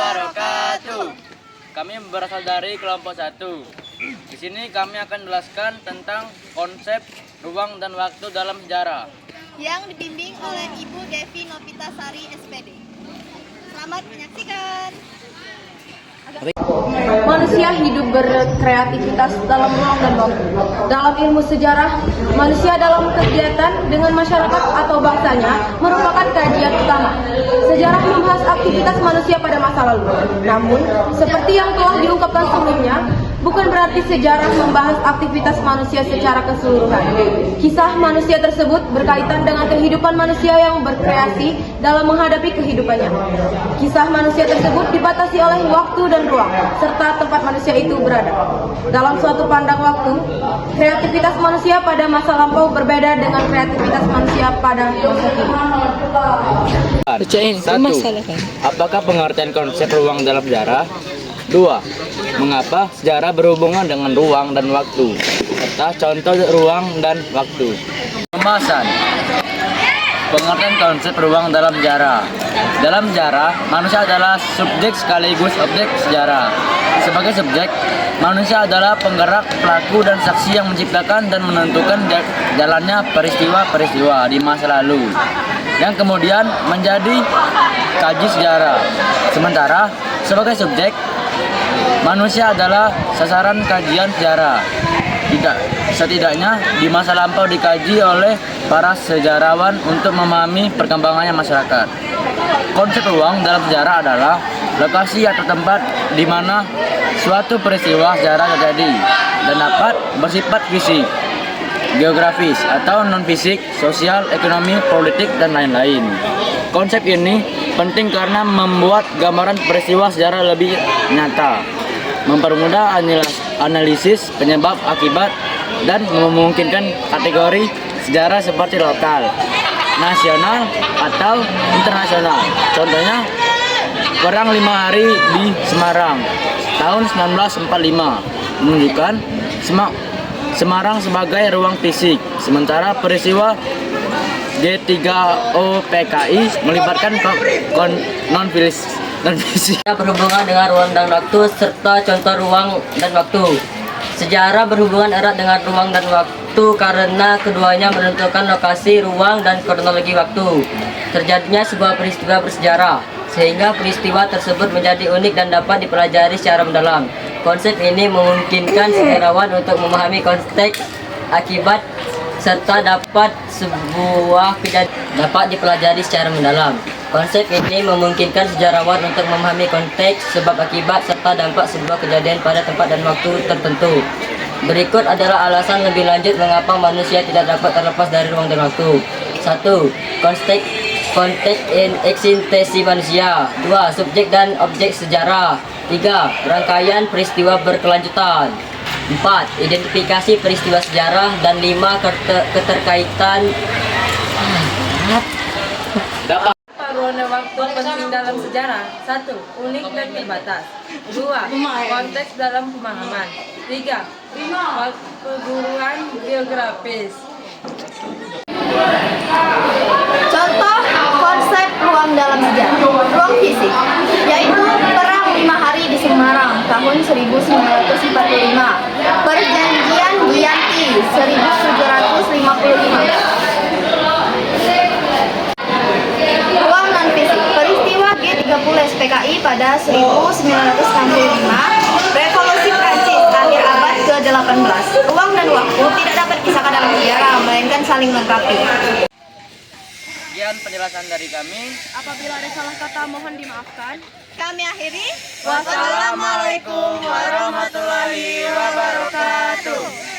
wabarakatuh. Kami berasal dari kelompok 1. Di sini kami akan menjelaskan tentang konsep ruang dan waktu dalam sejarah yang dibimbing oleh Ibu Devi Novitasari SPD. Selamat menyaksikan. Manusia hidup berkreativitas dalam ruang dan waktu. Dalam ilmu sejarah, manusia dalam kegiatan dengan masyarakat atau bangsanya merupakan kajian utama. Sejarah membahas aktivitas manusia pada masa lalu. Namun, seperti yang telah diungkapkan sebelumnya, bukan berarti sejarah membahas aktivitas manusia secara keseluruhan. Kisah manusia tersebut berkaitan dengan kehidupan manusia yang berkreasi dalam menghadapi kehidupannya. Kisah manusia tersebut dibatasi oleh waktu dan ruang, serta tempat manusia itu berada. Dalam suatu pandang waktu, kreativitas manusia pada masa lampau berbeda dengan kreativitas manusia pada masa kini. 1. Apakah pengertian konsep ruang dalam sejarah? 2. Mengapa sejarah berhubungan dengan ruang dan waktu? Serta contoh ruang dan waktu. Pembahasan. Pengertian konsep ruang dalam sejarah. Dalam sejarah, manusia adalah subjek sekaligus objek sejarah. Sebagai subjek, manusia adalah penggerak, pelaku, dan saksi yang menciptakan dan menentukan jalannya peristiwa-peristiwa di masa lalu, yang kemudian menjadi kaji sejarah. Sementara, sebagai subjek, manusia adalah sasaran kajian sejarah. Setidaknya di masa lampau dikaji oleh para sejarawan untuk memahami perkembangannya masyarakat. Konsep ruang dalam sejarah adalah lokasi atau tempat di mana suatu peristiwa sejarah terjadi dan dapat bersifat fisik, geografis atau non-fisik, sosial, ekonomi, politik, dan lain-lain. Konsep ini penting karena membuat gambaran peristiwa sejarah lebih nyata, mempermudah analisis penyebab akibat, dan memungkinkan kategori sejarah seperti lokal, nasional, atau internasional. Contohnya, Perang 5 Hari di Semarang tahun 1945 menunjukkan Semarang sebagai ruang fisik, sementara peristiwa G3OPKI melibatkan non-fisik. Berhubungan dengan ruang dan waktu serta contoh ruang dan waktu. Sejarah berhubungan erat dengan ruang dan waktu karena keduanya menentukan lokasi, ruang, dan kronologi waktu terjadinya sebuah peristiwa bersejarah, sehingga peristiwa tersebut menjadi unik dan dapat dipelajari secara mendalam. Konsep ini memungkinkan sejarawan untuk memahami konteks, akibat, serta dapat sebuah kejadian dapat dipelajari secara mendalam. Konsep ini memungkinkan sejarawan untuk memahami konteks, sebab akibat, serta dampak sebuah kejadian pada tempat dan waktu tertentu. Berikut adalah alasan lebih lanjut mengapa manusia tidak dapat terlepas dari ruang dan waktu. 1. Konteks eksistensi manusia. 2. Subjek dan objek sejarah. 3. Rangkaian peristiwa berkelanjutan. 4. Identifikasi peristiwa sejarah. Dan 5. Keterkaitan. Ruang dan waktu penting dalam sejarah. 1. Unik dan terbatas. 2. Konteks dalam pemahaman. 3. Perguruan geografis. Contoh konsep ruang dalam sejarah. Ruang fisik, yaitu Perang 5 Hari di Semarang tahun 1945. Perjanjian Giyanti 1755. Ruang non-fisik, peristiwa G30 SPKI pada 1965, Revolusi Prancis akhir abad ke-18. Ruang dan waktu tidak dapat dipisahkan dalam sejarah, melainkan saling melengkapi. Sekian penjelasan dari kami. Apabila ada salah kata, mohon dimaafkan. Kami akhiri. Wassalamualaikum warahmatullahi wabarakatuh.